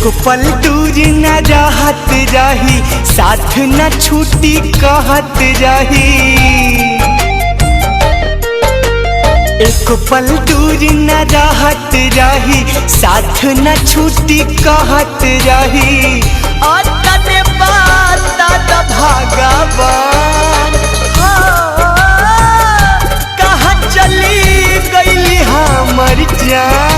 एको पल दूर न रहत रही, साथ न छूटी कहत रही। एको पल दूर न रहत रही, साथ न छूटी कहत रही। और तने बात भगवान कहाँ चली गईली हमर जान।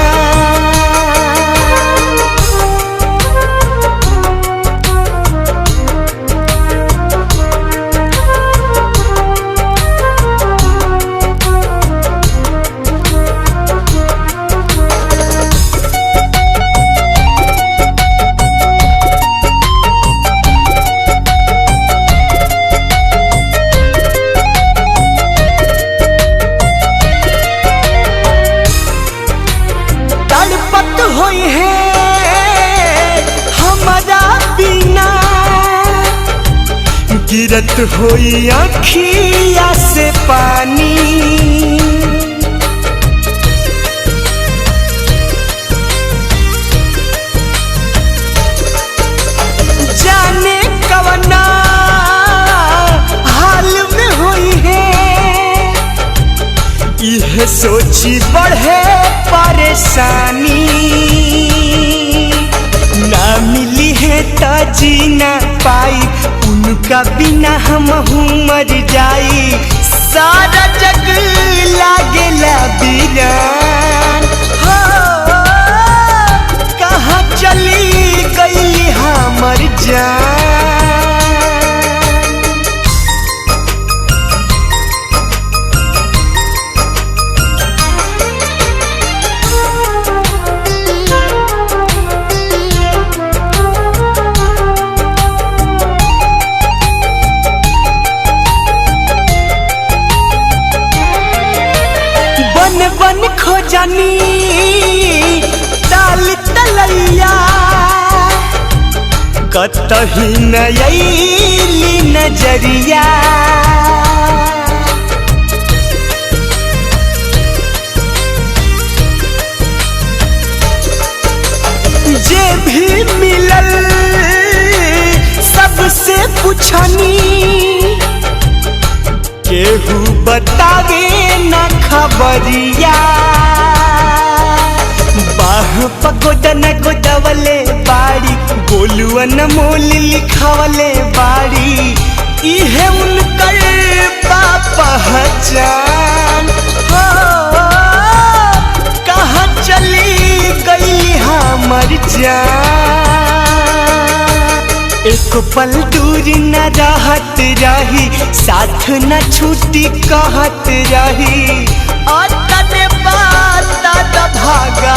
होई है हमारा बिना, गिरत होई आँखिया से पानी। जाने कवना हाल में होई है, यह सोची बढ़े परेशानी। ना मिली है तो जी ना पाई, उनका बिना हम मर जाई। सारा जग लागेला वीरान, हो कहाँ चली गई हमर जान। बन खोजनी ताल तलैया, कतही नयली नजरिया। जे भी मिलल सबसे पूछनी, केहू बतावे न खबरिया। बाह पगोदन गोदवले बाड़ी, गोलुआ न मोल लिखवले बाड़ी। इहे उनकर पहचान, हो कहाँ चली गई हमर जान। एको पल दूर न रहत रही, साथ न छूटी कहत रही। और तने बात भगवान